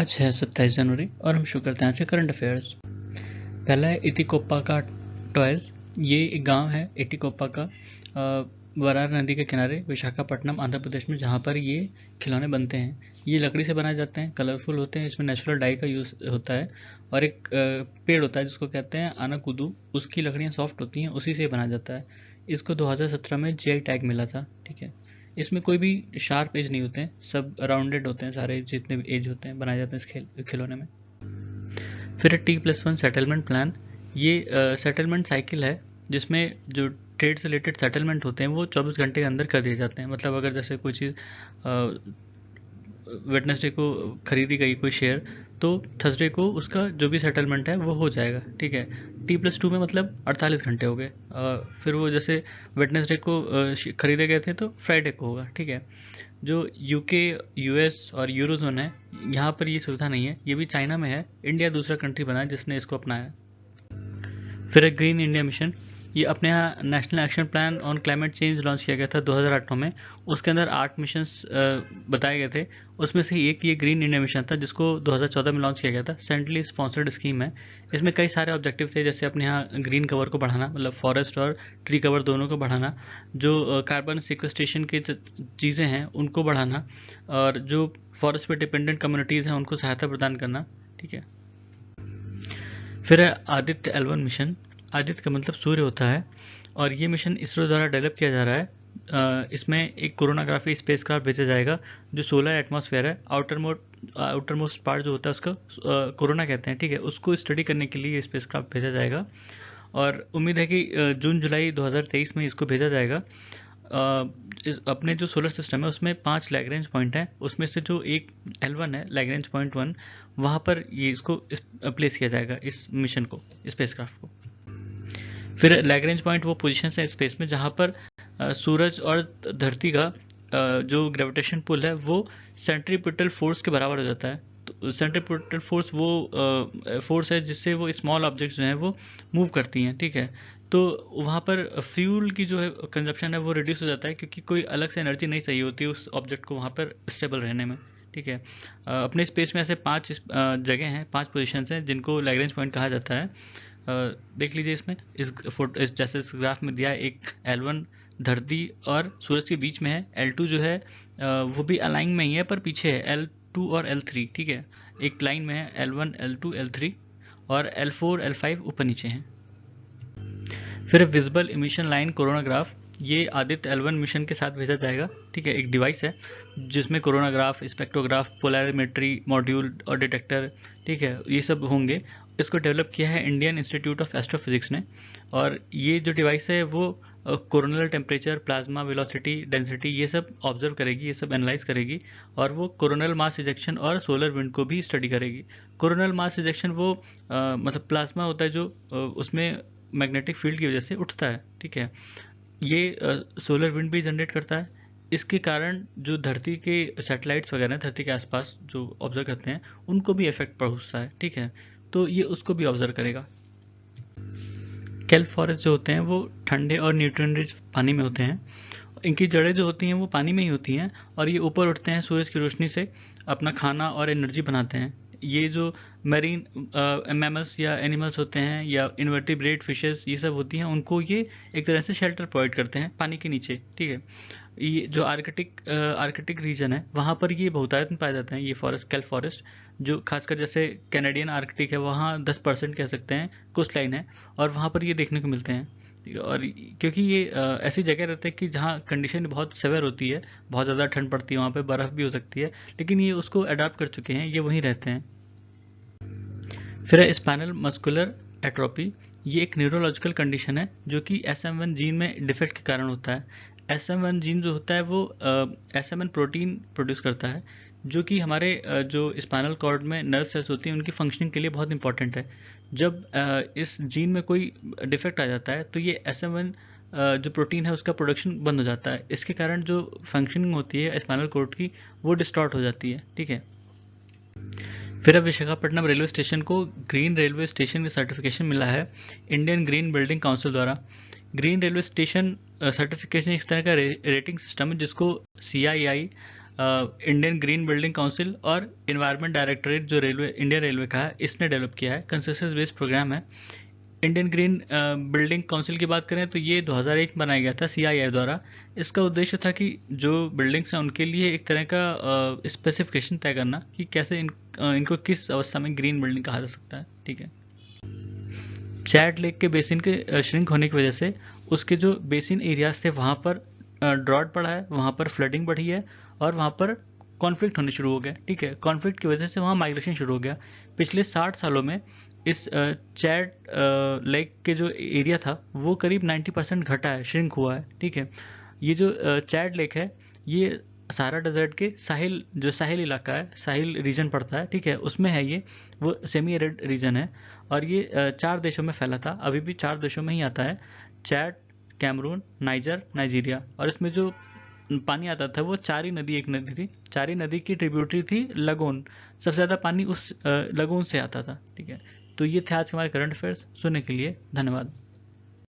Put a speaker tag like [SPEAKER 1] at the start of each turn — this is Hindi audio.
[SPEAKER 1] आज है 27 जनवरी और हम शुरू करते हैं आज के करंट अफेयर्स। पहला है इतिकोप्पा का टॉयज। ये एक गांव है इतिकोप्पा का, वरार नदी के किनारे विशाखापट्टनम आंध्र प्रदेश में, जहाँ पर ये खिलौने बनते हैं। ये लकड़ी से बनाए जाते हैं, कलरफुल होते हैं, इसमें नेचुरल डाई का यूज़ होता है और एक पेड़ होता है जिसको कहते हैं आनाकुदू, उसकी लकड़ियाँ सॉफ्ट होती हैं, उसी से बनाया जाता है। इसको 2017 में जीआई टैग मिला था। ठीक है, इसमें कोई भी शार्प एज नहीं होते हैं, सब राउंडेड होते हैं, सारे जितने भी एज होते हैं बनाए जाते हैं इस खिलौने में। फिर T+1 सेटलमेंट प्लान। ये सेटलमेंट साइकिल है जिसमें जो ट्रेड से रिलेटेड सेटलमेंट होते हैं वो 24 घंटे के अंदर कर दिए जाते हैं। मतलब अगर जैसे कोई चीज़ वेडनेसडे को खरीदी गई कोई शेयर, तो थर्सडे को उसका जो भी सेटलमेंट है वो हो जाएगा। ठीक है, T+2 में मतलब 48 घंटे हो गए। फिर वो जैसे वेडनेसडे को खरीदे गए थे तो फ्राइडे को होगा। ठीक है, जो यूके, यूएस और यूरोजोन है, यहाँ पर ये सुविधा नहीं है। ये भी चाइना में है, इंडिया दूसरा कंट्री बना है जिसने इसको अपनाया। फिर है ग्रीन इंडिया मिशन। ये अपने यहाँ national action plan on climate change launch किया गया था 2008 में। उसके अंदर 8 मिशंस बताए गए थे, उसमें से एक ये ग्रीन इंडिया मिशन था जिसको 2014 में लॉन्च किया गया था। सेंट्रली स्पॉन्सर्ड स्कीम है। इसमें कई सारे ऑब्जेक्टिव थे, जैसे अपने यहाँ ग्रीन कवर को बढ़ाना, मतलब फॉरेस्ट और ट्री कवर दोनों को बढ़ाना, जो कार्बन सिक्वेस्ट्रेशन की चीज़ें हैं उनको बढ़ाना, और जो फॉरेस्ट पे डिपेंडेंट कम्युनिटीज़ हैं उनको सहायता प्रदान करना। ठीक है, फिर है आदित्य L1 मिशन। आदित्य का मतलब सूर्य होता है और ये मिशन इसरो द्वारा डेवलप किया जा रहा है। इसमें एक कोरोनाग्राफी स्पेसक्राफ्ट भेजा जाएगा जो सोलर एटमॉस्फेयर है, आउटर मोस्ट पार्ट जो होता है उसका कोरोना कहते हैं। ठीक है, उसको स्टडी करने के लिए ये स्पेसक्राफ्ट भेजा जाएगा और उम्मीद है कि जून जुलाई 2023 में इसको भेजा जाएगा। अपने जो सोलर सिस्टम है उसमें 5 लैग्रेंज पॉइंट हैं, उसमें से जो एक L1 है, लैग्रेंज पॉइंट 1, वहाँ पर ये इसको प्लेस किया जाएगा, इस मिशन को, स्पेसक्राफ्ट को। फिर लैग्रेंज पॉइंट वो पोजीशन है स्पेस में जहाँ पर सूरज और धरती का जो ग्रेविटेशन पुल है वो सेंट्रीपिटल फोर्स के बराबर हो जाता है। तो सेंट्रीपिटल फोर्स वो फोर्स है जिससे वो स्मॉल ऑब्जेक्ट्स जो हैं वो मूव करती हैं। ठीक है, तो वहाँ पर फ्यूल की जो है कंजप्शन है वो रिड्यूस हो जाता है, क्योंकि कोई अलग से एनर्जी नहीं चाहिए होती उस ऑब्जेक्ट को वहाँ पर स्टेबल रहने में। ठीक है, अपने स्पेस में ऐसे 5 जगह हैं, 5 पोजीशंस हैं जिनको लैग्रेंज पॉइंट कहा जाता है। देख लीजिए इसमें, जैसे इस ग्राफ में दिया है, एक L1 धरती और सूरज के बीच में है, L2 जो है वो भी अलाइन में ही है पर पीछे है, L2 और L3। ठीक है, एक लाइन में है L1, L2, L3 और L4, L5 ऊपर नीचे हैं। फिर विजिबल इमिशन लाइन कोरोनाग्राफ। ये आदित्य L1 मिशन के साथ भेजा जाएगा। ठीक है, एक डिवाइस है जिसमें कोरोनाग्राफ, स्पेक्ट्रोग्राफ, पोलैरिमेट्री मॉड्यूल और डिटेक्टर, ठीक है, ये सब होंगे। इसको डेवलप किया है इंडियन इंस्टीट्यूट ऑफ एस्ट्रोफिजिक्स ने, और ये जो डिवाइस है वो coronal temperature, plasma velocity, density, ये सब ऑब्जर्व करेगी, ये सब एनालाइज करेगी, और वो कोरोनल मास इजेक्शन और सोलर विंड को भी स्टडी करेगी। कोरोनल मास इजेक्शन वो मतलब प्लाज्मा होता है जो उसमें मैग्नेटिक फील्ड की वजह से उठता है। ठीक है, ये सोलर विंड भी जनरेट करता है। इसके कारण जो धरती के सैटेलाइट्स वगैरह धरती के आसपास जो ऑब्जर्व करते हैं उनको भी इफेक्ट पहुंचता है। ठीक है, तो ये उसको भी ऑब्जर्व करेगा। केल्प फॉरेस्ट जो होते हैं वो ठंडे और न्यूट्रिएंट रिच पानी में होते हैं। इनकी जड़ें जो होती हैं वो पानी में ही होती हैं और ये ऊपर उठते हैं, सूरज की रोशनी से अपना खाना और एनर्जी बनाते हैं। ये जो मैरीन मैमल्स या एनिमल्स होते हैं या इन्वर्टिब्रेट फिशेस ये सब होती हैं, उनको ये एक तरह से शेल्टर प्रोवाइड करते हैं पानी के नीचे। ठीक है, ये जो आर्कटिक रीजन है वहाँ पर ये बहुतायत में पाए जाते हैं, ये फॉरेस्ट, केल्प फॉरेस्ट, जो खासकर जैसे कैनेडियन आर्कटिक है वहाँ 10% कह सकते हैं कोस्ट लाइन है, और वहाँ पर ये देखने को मिलते हैं। और क्योंकि ये ऐसी जगह रहते हैं कि जहाँ कंडीशन बहुत सेवर होती है, बहुत ज़्यादा ठंड पड़ती है, वहाँ पे बर्फ़ भी हो सकती है, लेकिन ये उसको अडाप्ट कर चुके हैं, ये वहीं रहते हैं। फिर है स्पाइनल मस्कुलर एट्रोपी। ये एक न्यूरोलॉजिकल कंडीशन है जो कि SM1 जीन में डिफेक्ट के कारण होता है। SM1 जीन जो होता है वो SM1 प्रोटीन प्रोड्यूस करता है, जो कि हमारे जो स्पाइनल कॉर्ड में नर्व सेल्स होती हैं उनकी फंक्शनिंग के लिए बहुत इंपॉर्टेंट है। जब इस जीन में कोई डिफेक्ट आ जाता है तो ये SM1 जो प्रोटीन है उसका प्रोडक्शन बंद हो जाता है। इसके कारण जो फंक्शनिंग होती है स्पाइनल कॉर्ड की वो डिस्टॉर्ट हो जाती है। ठीक है, फिर अब विशाखापट्टनम रेलवे स्टेशन को ग्रीन रेलवे स्टेशन का सर्टिफिकेशन मिला है इंडियन ग्रीन बिल्डिंग काउंसिल द्वारा। ग्रीन रेलवे स्टेशन सर्टिफिकेशन एक तरह का रेटिंग सिस्टम है जिसको CII Indian green building council और इन्वायरमेंट डायरेक्टरेट जो इंडियन रेलवे का है, इसने डेवलप किया है। कंसेंसस बेस्ड प्रोग्राम है। इंडियन ग्रीन बिल्डिंग काउंसिल की बात करें तो ये 2001 बनाया गया था सीआईआई द्वारा। इसका उद्देश्य था कि जो बिल्डिंग्स हैं उनके लिए एक तरह का स्पेसिफिकेशन तय करना कि कैसे इनको किस अवस्था में ग्रीन बिल्डिंग कहा जा सकता है। ठीक है। चैड लेक के बेसिन के श्रिंक होने की वजह से उसके जो बेसिन एरियाज थे वहाँ पर ड्रॉट पड़ा है, वहाँ पर फ्लडिंग बढ़ी है और वहाँ पर कॉन्फ्लिक्ट होने शुरू हो गया। ठीक है। कॉन्फ्लिक्ट की वजह से वहाँ माइग्रेशन शुरू हो गया। पिछले 60 सालों में इस चैड लेक के जो एरिया था वो करीब 90% घटा है, श्रिंक हुआ है। ठीक है। ये जो चैड लेक है ये सहारा डेजर्ट के साहिल इलाका है, साहिल रीजन पड़ता है। ठीक है। उसमें है ये, वो सेमी एरिड रीजन है और ये 4 देशों में फैला था, अभी भी 4 देशों में ही आता है, चैड, कैमरून, नाइजर, नाइजीरिया। और इसमें जो पानी आता था वो चारी नदी एक नदी थी, चारी नदी की ट्रिब्यूटरी थी लगोन। सबसे ज़्यादा पानी उस लगोन से आता था। ठीक है। तो ये थे आज के हमारे करंट अफेयर्स। सुनने के लिए धन्यवाद।